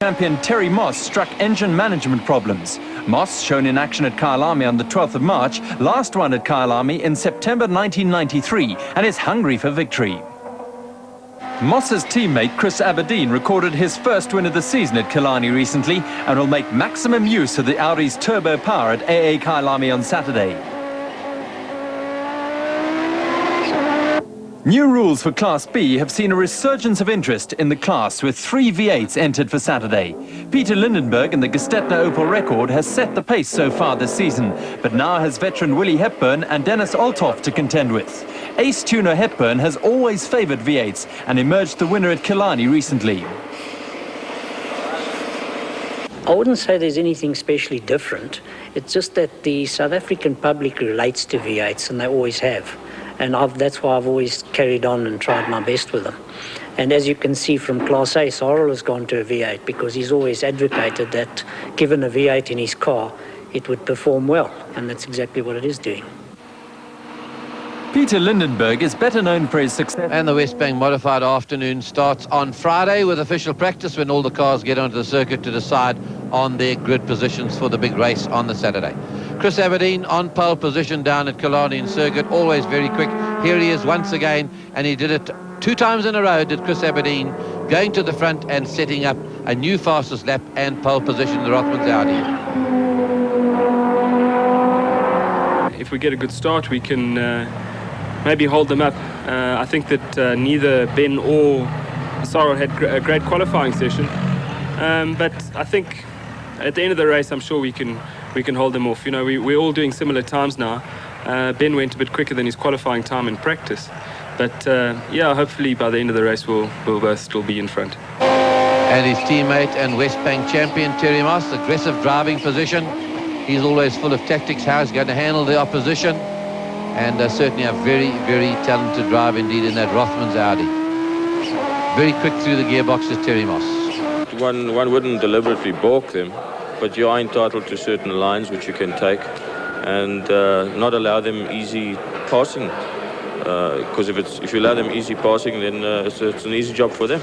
Champion Terry Moss struck engine management problems. Moss, shown in action at Kyalami on the 12th of March, last won at Kyalami in September 1993 and is hungry for victory. Moss's teammate Chris Aberdeen recorded his first win of the season at Kyalami recently and will make maximum use of the Audi's turbo power at AA Kyalami on Saturday. New rules for Class B have seen a resurgence of interest in the class, with 3 V8s entered for Saturday. Peter Lindenberg in the Gestetner Opel record has set the pace so far this season, but now has veteran Willie Hepburn and Dennis Althoff to contend with. Ace tuner Hepburn has always favoured V8s and emerged the winner at Kyalami recently. I wouldn't say there's anything specially different. It's just that the South African public relates to V8s, and they always have. And that's why I've always carried on and tried my best with them. And as you can see from Class A, Cyril has gone to a V8 because he's always advocated that given a V8 in his car, it would perform well. And that's exactly what it is doing. Peter Lindenberg is better known for his success. And the Wesbank Modified Afternoon starts on Friday with official practice when all the cars get onto the circuit to decide on their grid positions for the big race on the Saturday. Chris Aberdeen on pole position down at Kyalami circuit, always very quick. Here he is once again, and he did it 2 times in a row, did Chris Aberdeen, going to the front and setting up a new fastest lap and pole position in the Rothmans Audi. If we get a good start, we can maybe hold them up. I think that neither Ben or Cyril had a great qualifying session, but I think at the end of the race, I'm sure we can hold them off. You know, we're all doing similar times now. Ben went a bit quicker than his qualifying time in practice, but yeah, hopefully by the end of the race we'll both still be in front. And his teammate and Wesbank champion Terry Moss, aggressive driving position. He's always full of tactics, how he's going to handle the opposition, and certainly a very, very talented driver indeed in that Rothmans Audi. Very quick through the gearboxes, Terry Moss. One wouldn't deliberately balk them, but you are entitled to certain lines which you can take and not allow them easy passing. Because if you allow them easy passing, then it's an easy job for them.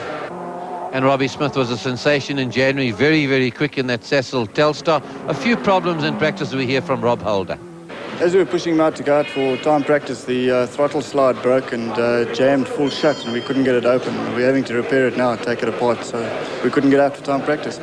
And Robbie Smith was a sensation in January, very, very quick in that Cecil Telstar. A few problems in practice we hear from Rob Holder. As we were pushing him out to go out for time practice, the throttle slide broke and jammed full shut, and we couldn't get it open. We're having to repair it now, take it apart, so we couldn't get out for time practice.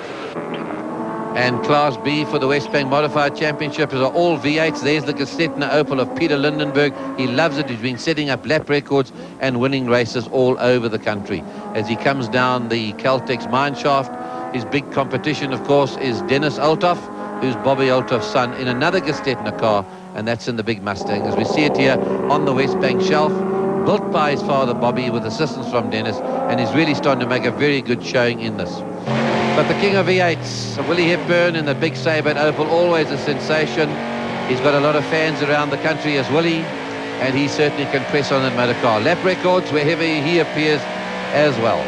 And Class B for the Wesbank Modified Championships are all V8s. There's the Gestetner Opel of Peter Lindenberg. He loves it. He's been setting up lap records and winning races all over the country. As he comes down the Caltex mine shaft, his big competition, of course, is Dennis Althoff, who's Bobby Althoff's son, in another Gestetner car, and that's in the big Mustang. As we see it here on the Wesbank shelf, built by his father, Bobby, with assistance from Dennis, and he's really starting to make a very good showing in this. But the king of V8s, Willie Hepburn in the big Sabre Opel, always a sensation. He's got a lot of fans around the country as Willie, and he certainly can press on that motor car. Lap records, wherever he appears as well.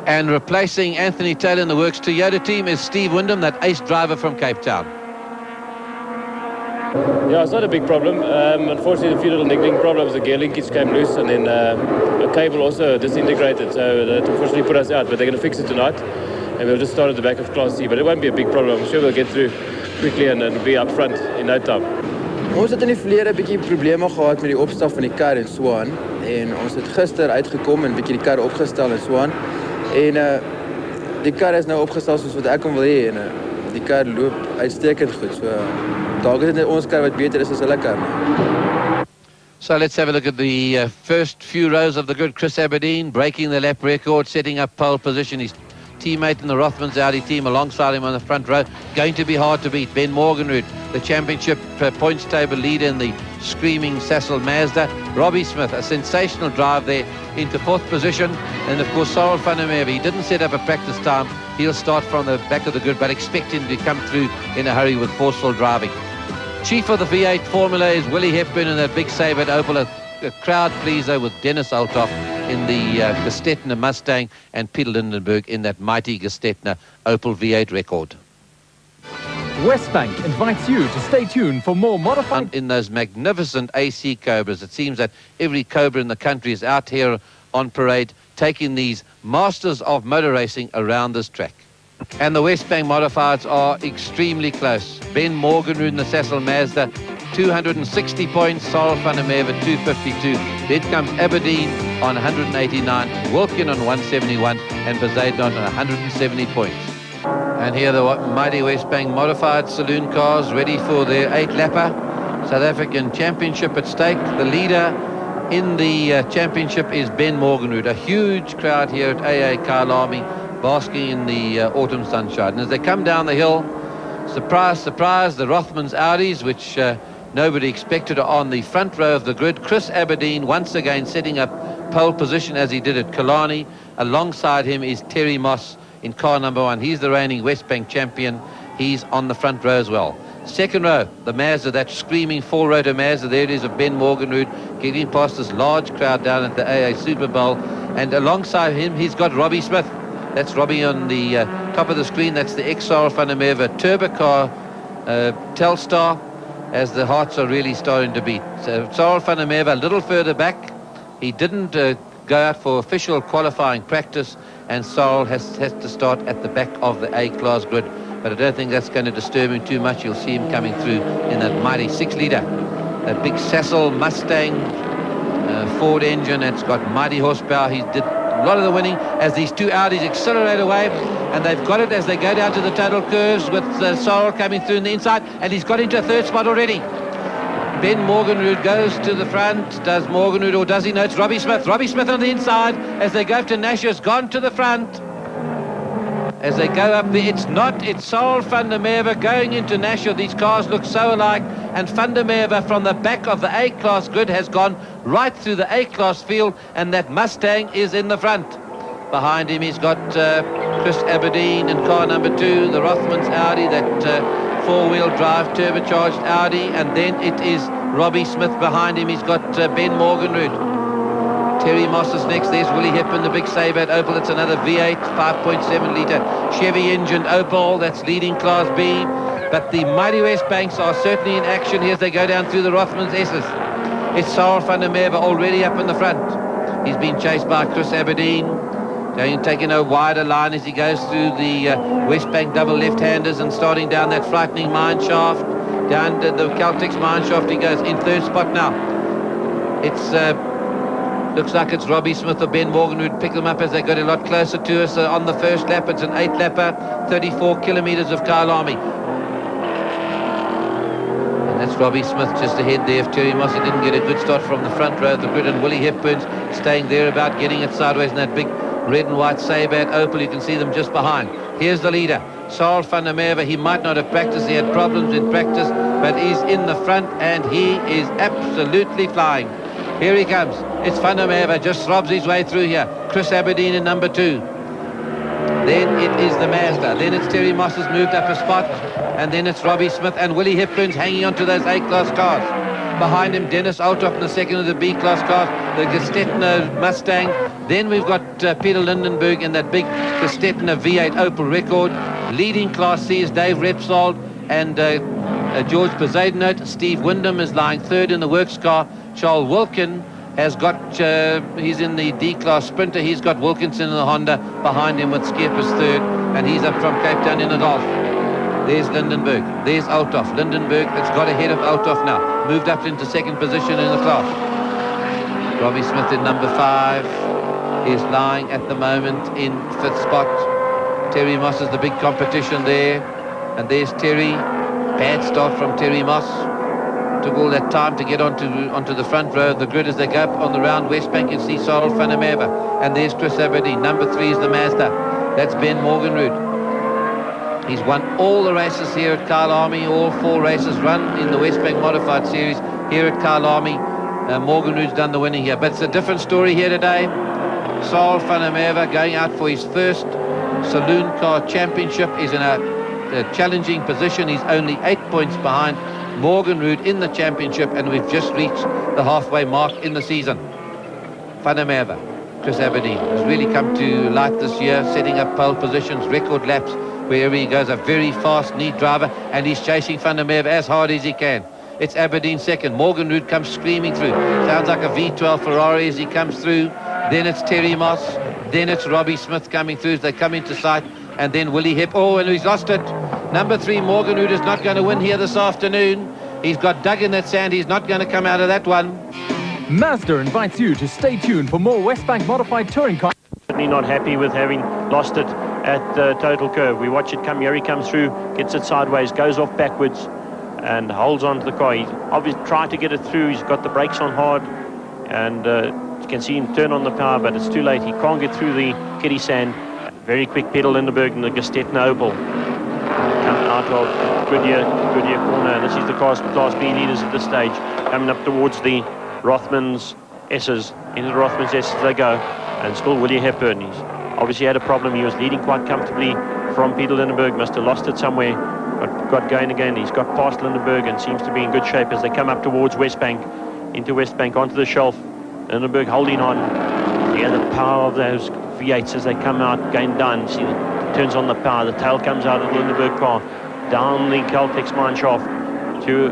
And replacing Anthony Taylor in the Works Toyota team is Steve Wyndham, that ace driver from Cape Town. Yeah, it's not a big problem. Unfortunately, a few little niggling problems. The gear linkage came loose, and then a cable also disintegrated, so that unfortunately put us out. But they're going to fix it tonight, and we'll just start at the back of Class C. But it won't be a big problem. I'm sure we'll get through quickly and be up front in no time. Ons het in die verlede 'n bietjie probleme gehad met die opstap van die kar en so aan, en ons het gister uitgekom en bietjie die kar opgestel en so aan. En die kar is nou opgestel soos wat ek hom wil hê, en die kar loop uitstekend goed. So dalk is dit net ons kar wat beter is as hulle kar. So let's have a look at the first few rows of the grid. Chris Aberdeen breaking the lap record, setting up pole position. His teammate in the Rothmans Audi team alongside him on the front row. Going to be hard to beat. Ben Morgenroot, the championship points table leader in the screaming Cecil Mazda. Robbie Smith, a sensational drive there into 4th position. And of course, Cyril van der Merwe, he didn't set up a practice time. He'll start from the back of the grid, but expect him to come through in a hurry with forceful driving. Chief of the V8 Formula is Willie Hepburn in that big Sabre Opel, a crowd pleaser with Dennis Althoff in the Gestetner Mustang and Peter Lindenberg in that mighty Gestetner Opel V8 record. Wesbank invites you to stay tuned for more modified... In those magnificent AC Cobras, it seems that every Cobra in the country is out here on parade, taking these masters of motor racing around this track. And the Wesbank modifieds are extremely close. Ben Morgenrud in the Cecil Mazda, 260 points. Sarl van der Merwe, 252. Then comes Aberdeen on 189, Wilkin on 171, and Poseidon on 170 points. And here the mighty Wesbank modified saloon cars ready for their 8-lapper. South African Championship at stake. The leader in the championship is Ben Morgenrud. A huge crowd here at AA Kyalami, basking in the autumn sunshine. And as they come down the hill, surprise, surprise, the Rothmans Audis, which nobody expected, are on the front row of the grid. Chris Aberdeen once again setting up pole position as he did at Kyalami. Alongside him is Terry Moss in car number 1. He's the reigning Wesbank champion. He's on the front row as well. Second row, the Mazda, that screaming 4-rotor Mazda. There it is of Ben Morgenrud getting past this large crowd down at the AA Super Bowl. And alongside him, he's got Robbie Smith. That's Robbie on the top of the screen. That's the XR van der Merwe turbo car Telstar, as the hearts are really starting to beat. So Sarl van der Merwe a little further back. He didn't go out for official qualifying practice, and Sarl has to start at the back of the A-class grid. But I don't think that's going to disturb him too much. You'll see him coming through in that mighty 6-litre. That big Cecil Mustang Ford engine. It's got mighty horsepower. He did a lot of the winning as these two Audis accelerate away, and they've got it as they go down to the total curves with Sarl coming through in the inside, and he's got into a third spot already. Ben Morgenrud goes to the front. Does Morgenrud, or does he? No, it's Robbie Smith. Robbie Smith on the inside as they go up to Nash's gone to the front. As they go up there, it's Sarl van der Merwe going into Nashua. These cars look so alike, and van der Merwe from the back of the A-class grid has gone right through the A-class field, and that Mustang is in the front. Behind him he's got Chris Aberdeen in car number 2, the Rothmans Audi, that four-wheel drive turbocharged Audi, and then it is Robbie Smith behind him. He's got Ben Morgenrud. Terry Moss is next. There's Willie Hepburn, the big Sabre at Opel. It's another V8, 5.7-litre Chevy engined Opel. That's leading Class B. But the mighty Wesbanks are certainly in action here as they go down through the Rothmans S's. It's Sarl van der Merwe already up in the front. He's been chased by Chris Aberdeen, taking a wider line as he goes through the Wesbank double left-handers and starting down that frightening mine shaft. Down to the Caltex mine shaft he goes in third spot now. It's looks like it's Robbie Smith or Ben Morgenrud. Pick them up as they got a lot closer to us on the first lap. It's an 8-lapper, 34 kilometers of Kyalami. And that's Robbie Smith just ahead there of Terry Moss. He didn't get a good start from the front row of the grid, and Willie Hepburn's staying there about getting it sideways in that big red and white Sabre at Opel. You can see them just behind. Here's the leader, Sarl van der Merwe. He might not have practiced. He had problems in practice, but he's in the front, and he is absolutely flying. Here he comes. It's van der Merwe, just throbs his way through here. Chris Aberdeen in number 2. Then it is the Mazda. Then it's Terry Moss has moved up a spot. And then it's Robbie Smith and Willie Hepburn's hanging on to those A-class cars. Behind him, Dennis Althoff in the second of the B-class cars, the Gestetner Mustang. Then we've got Peter Lindenberg in that big Gestetner V8 Opel record. Leading Class C is Dave Repsold and George Poseidon. Steve Wyndham is lying third in the works car. Charles Wilkin has got, he's in the D-Class Sprinter. He's got Wilkinson in the Honda behind him with Skeppers third, and he's up from Cape Town in the Golf. There's Lindenberg. There's Althoff. Lindenberg has got ahead of Althoff now. Moved up into second position in the class. Robbie Smith in number 5 is lying at the moment in 5th spot. Terry Moss is the big competition there. And there's Terry. Bad start from Terry Moss. Took all that time to get onto the front row of the grid as they go up on the round Wesbank. You see Sarl van der Merwe. And there's Chris Aberdeen. Number 3 is the Mazda. That's Ben Morgenrud. He's won all the races here at Kyalami. All 4 races run in the Wesbank Modified Series here at Kyalami. Morgenrud's done the winning here. But it's a different story here today. Sarl van der Merwe going out for his first Saloon Car Championship. Is in a challenging position. He's only 8 points behind Morgenrud in the championship, and we've just reached the halfway mark in the season. Van der Merwe, Chris Aberdeen has really come to light this year, setting up pole positions, record laps wherever he goes. A very fast, neat driver, and he's chasing Van der Merwe as hard as he can. It's Aberdeen second. Morgenrud comes screaming through. Sounds like a V12 Ferrari as he comes through. Then it's Terry Moss. Then it's Robbie Smith coming through as they come into sight. And then Willie Hip. Oh, and he's lost it. Number 3, Morgan Hood, is not going to win here this afternoon. He's got dug in that sand. He's not going to come out of that one. Mazda invites you to stay tuned for more Wesbank modified touring cars. Certainly not happy with having lost it at the total curve. We watch it come. Here he comes through, gets it sideways, goes off backwards and holds on to the car. He obviously tried to get it through. He's got the brakes on hard, and you can see him turn on the power, but it's too late. He can't get through the kiddie sand. Very quick Peter Lindenberg in the Gestetner Opel. Coming out of Goodyear corner. This is the Class B leaders at this stage. Coming up towards the Rothmans S's. Into the Rothmans S's they go. And still Willie Hepburn. He's obviously had a problem. He was leading quite comfortably from Peter Lindenberg. Must have lost it somewhere. Got going again. He's got past Lindenberg and seems to be in good shape as they come up towards Wesbank. Into Wesbank, onto the shelf. Lindenberg holding on. Yeah, the power of those V8s as they come out, going down. See, turns on the power. The tail comes out of the Lindenberg car. Down the Caltex mine shaft to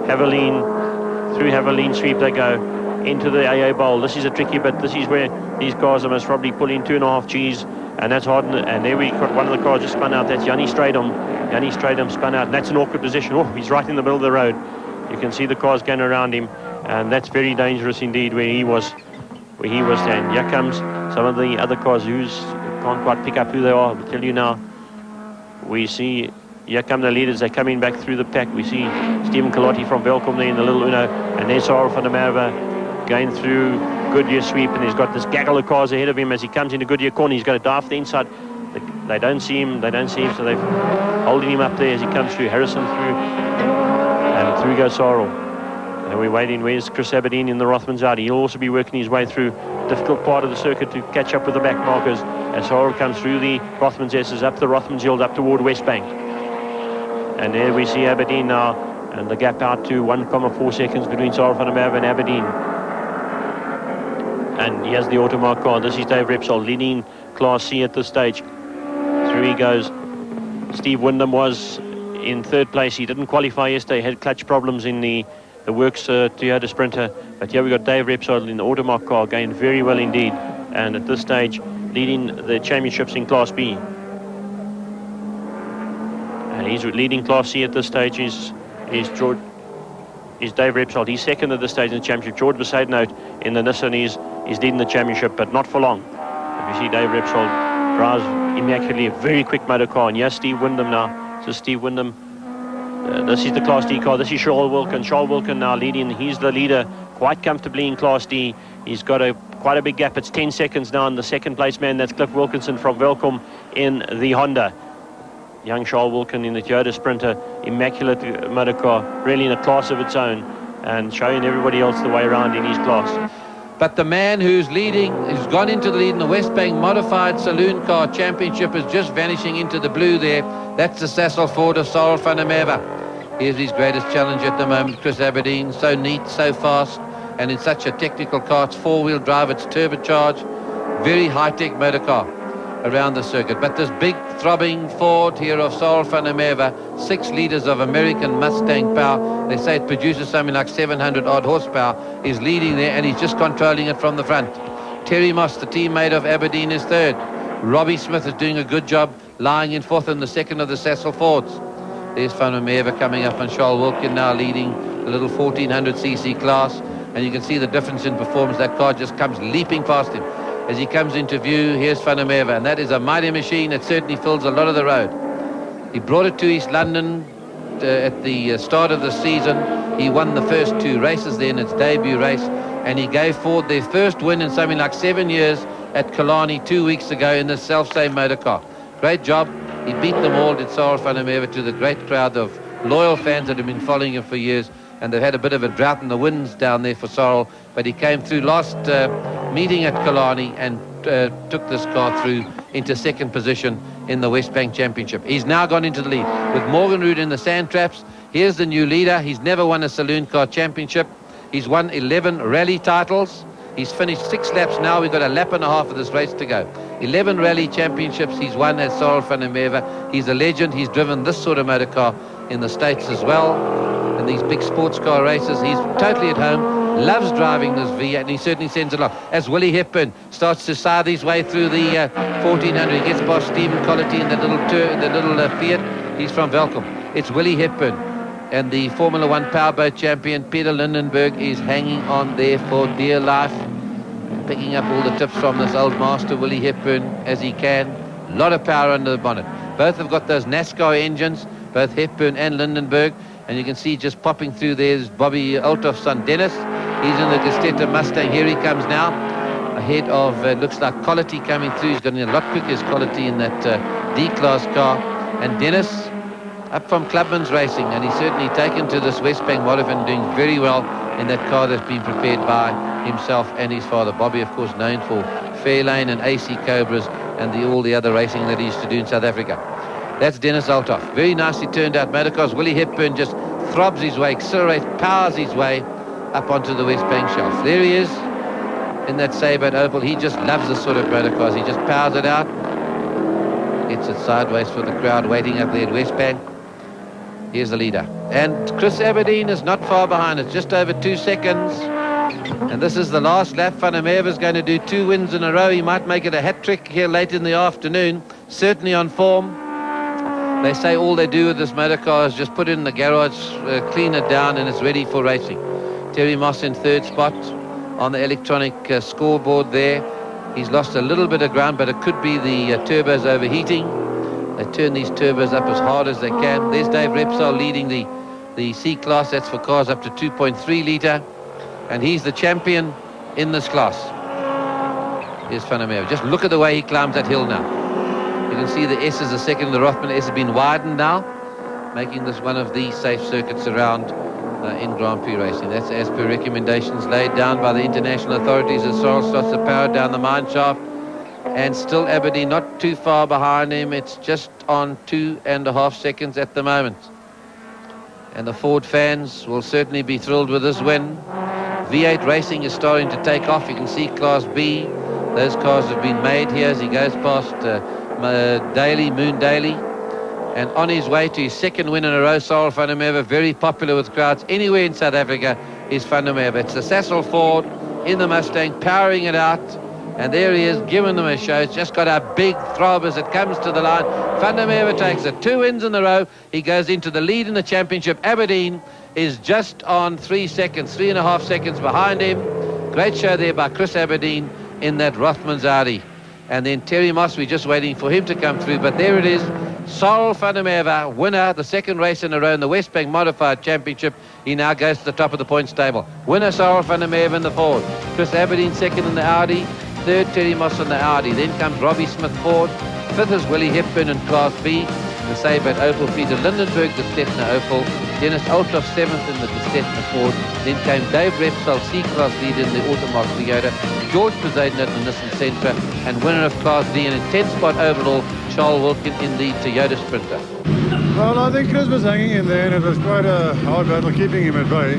Havileen. Through Havileen sweep they go. Into the AA bowl. This is a tricky bit. This is where these cars are most probably pulling 2.5 Gs, and that's hard. And there we got one of the cars just spun out. That's Jannie Strydom. Jannie Strydom spun out, and that's an awkward position. Oh, he's right in the middle of the road. You can see the cars going around him, and that's very dangerous indeed where he was. And here comes some of the other cars who can't quite pick up who they are. I'll tell you now. We see here come the leaders. They're coming back through the pack. We see Stephen Calotti from Velkom there in the little Uno, and there's Sarah van der Merwe going through Goodyear sweep, and he's got this gaggle of cars ahead of him as he comes into Goodyear corner. He's going to dive the inside. They don't see him, so they're holding him up there as he comes through. Harrison through, and through goes Sarl. And we're waiting. Where's Chris Aberdeen in the Rothmans Audi? He'll also be working his way through a difficult part of the circuit to catch up with the back markers as Sarl comes through the Rothmans S's, up the Rothmans Yield, up toward Westbank. And there we see Aberdeen now, and the gap out to 1.4 seconds between Sarl van der Merwe and Aberdeen. And he has the Automark car. This is Dave Repsol leading Class C at this stage. Through he goes. Steve Wyndham was in 3rd place. He didn't qualify yesterday. Had clutch problems in the Works Toyota Sprinter. But here we got Dave Repsol in the Automark car going very well indeed. And at this stage leading the championships in Class B. And he's leading Class C at this stage is Dave Repsol. He's 2nd at this stage in the championship. George Besaidnout in the Nissan is leading the championship, but not for long. If you see Dave Repsol drives immaculately, a very quick motor car. And yes, Steve Wyndham now. So Steve Wyndham, this is the Class D car. This is Charles Wilkin. Charles Wilkin now leading. He's the leader quite comfortably in Class D. He's got quite a big gap. It's 10 seconds now, and the 2nd place man, that's Cliff Wilkinson from Velkom in the Honda. Young Charles Wilkin in the Toyota Sprinter, immaculate motor car, really in a class of its own, and showing everybody else the way around in his class. But the man who's leading, who's gone into the lead in the Westbank Modified Saloon Car Championship is just vanishing into the blue there. That's the Sassel Ford of Sarl van der Merwe. Here's his greatest challenge at the moment, Chris Aberdeen. So neat, so fast, and in such a technical car. It's 4-wheel drive, it's turbocharged, very high-tech motor car around the circuit. But this big throbbing Ford here of Sarl van der Merwe, 6 litres of American Mustang power, they say it produces something like 700 odd horsepower, is leading there, and he's just controlling it from the front. Terry Moss, the teammate of Aberdeen, is 3rd. Robbie Smith is doing a good job, lying in 4th in the 2nd of the Sassel Fords. There's van der Merwe coming up, and Charles Wilkin now leading the little 1400cc class, and you can see the difference in performance. That car just comes leaping past him as he comes into view. Here's van der Merwe, and that is a mighty machine. It certainly fills a lot of the road. He brought it to East London at the start of the season. He won the first 2 races there in its debut race, and he gave Ford their first win in something like 7 years at Kyalami 2 weeks ago in the self-same motor car. Great job. He beat them all, did Sarl van der Merwe, to the great crowd of loyal fans that have been following him for years. And they've had a bit of a drought in the winds down there for Sarl, but he came through last meeting at Kyalami and took this car through into 2nd position in the Westbank Championship. He's now gone into the lead with Morgan Rood in the sand traps. Here's the new leader. He's never won a saloon car championship. He's won 11 rally titles. He's finished 6 laps now. We've got a lap and a half of this race to go. 11 rally championships he's won as Sarl van der Merwe. He's a legend. He's driven this sort of motor car in the States as well. In these big sports car races, he's totally at home. loves driving this V8, and he certainly sends it off. As Willie Hepburn starts to scythe his way through the 1400, he gets past Stephen Colletti in that little Fiat. He's from Velcom. It's Willie Hepburn, and the Formula One powerboat champion Peter Lindenberg is hanging on there for dear life, picking up all the tips from this old master Willie Hepburn as he can. A lot of power under the bonnet. Both have got those NASCAR engines, both Hepburn and Lindenberg. And you can see just popping through there's Bobby Althoff's son Dennis. He's in the Gestetta Mustang. Here he comes now, ahead of, looks like Colletti coming through. He's got a lot quicker as Colletti in that D-Class car. And Dennis, up from Clubman's Racing, and he's certainly taken to this Wesbank Modified and doing very well in that car that's been prepared by himself and his father. Bobby, of course, known for Fairlane and AC Cobras and all the other racing that he used to do in South Africa. That's Dennis Althoff. Very nicely turned out motorcars. Willie Hepburn just throbs his way, accelerates, powers his way up onto the Wesbank shelf. There he is in that Sabre Opel. He just loves this sort of motorcars. He just powers it out, gets it sideways for the crowd waiting up there at Wesbank. Here's the leader. And Chris Aberdeen is not far behind. It's just over 2 seconds. And this is the last lap. Van der Merwe is going to do 2 wins in a row. He might make it a hat-trick here late in the afternoon. Certainly on form. They say all they do with this motor car is just put it in the garage, clean it down, and it's ready for racing. Terry Moss in 3rd spot on the electronic scoreboard there. He's lost a little bit of ground, but it could be the turbos overheating. They turn these turbos up as hard as they can. There's Dave Repsol leading the C-Class. That's for cars up to 2.3 litre. And he's the champion in this class. Here's Van der Merwe. Just look at the way he climbs that hill now. You can see the S is a second. The Rothman S has been widened now, making this one of the safe circuits around in Grand Prix racing. That's as per recommendations laid down by the international authorities as Charles starts to power down the mine shaft. And still Aberdeen not too far behind him. It's just on 2.5 seconds at the moment. And the Ford fans will certainly be thrilled with this win. V8 racing is starting to take off. You can see Class B. Those cars have been made here as he goes past Moon Daly, and on his way to his 2nd win in a row. Cyril Van der Merwe, very popular with crowds anywhere in South Africa, is Van der Merwe. It's the Sasol Ford in the Mustang, powering it out, and there he is, giving them a show. It's just got a big throb as it comes to the line. Van der Merwe takes it, 2 wins in a row. He goes into the lead in the championship. Aberdeen is just on 3.5 seconds behind him. Great show there by Chris Aberdeen in that Rothmans Audi. And then Terry Moss, we're just waiting for him to come through. But there it is, Cyril Van der Merwe, winner, the 2nd race in a row in the Wesbank Modified Championship. He now goes to the top of the points table. Winner Cyril Van der Merwe in the Ford. Chris Aberdeen 2nd in the Audi. 3rd, Terry Moss in the Audi. Then comes Robbie Smith Ford. 5th is Willie Hepburn in Class B. The Sabre Opel, Peter Lindenberg, the Stettner Opel. Dennis Althoff 7th in the Stettner Ford. Then came Dave Repsol, C-Class leader in the Automark Toyota. George Poseidon at the Nissan Sentra. And winner of Class D and in 10th spot overall, Charles Wilkin in the Toyota Sprinter. Well, I think Chris was hanging in there, and it was quite a hard battle keeping him at bay.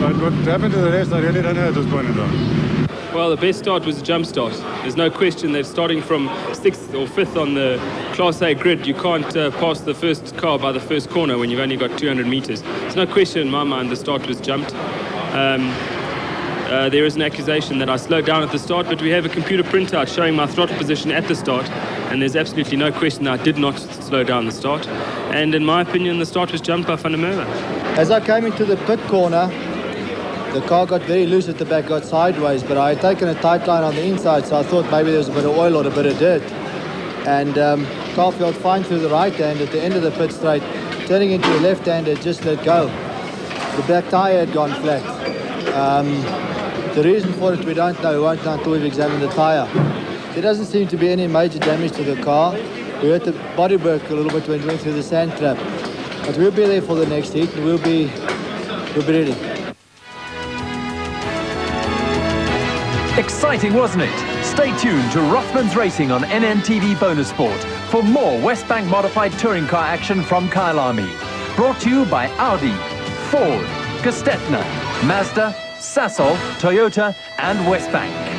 But what happened to the rest, I really don't know at this point in time. Well, the best start was a jump start. There's no question that starting from 6th or 5th on the Class A grid, you can't pass the first car by the first corner when you've only got 200 meters. There's no question in my mind the start was jumped. There is an accusation that I slowed down at the start, but we have a computer printout showing my throttle position at the start, and there's absolutely no question that I did not slow down the start. And in my opinion, the start was jumped by Van der Merwe. As I came into the pit corner, the car got very loose at the back, got sideways, but I had taken a tight line on the inside, so I thought maybe there was a bit of oil or a bit of dirt. And car felt fine through the right hand. At the end of the pit straight, turning into the left hand, it just let go. The back tyre had gone flat. The reason for it we don't know. We won't know until we've examined the tyre. There doesn't seem to be any major damage to the car. We hurt the bodywork a little bit when we went through the sand trap. But we'll be there for the next heat, and we'll be ready. Exciting, wasn't it? Stay tuned to Rothmans Racing on NNTV Bonus Sport for more Wesbank modified touring car action from Kyalami. Brought to you by Audi, Ford, Gestetner, Mazda, Sasol, Toyota and Wesbank.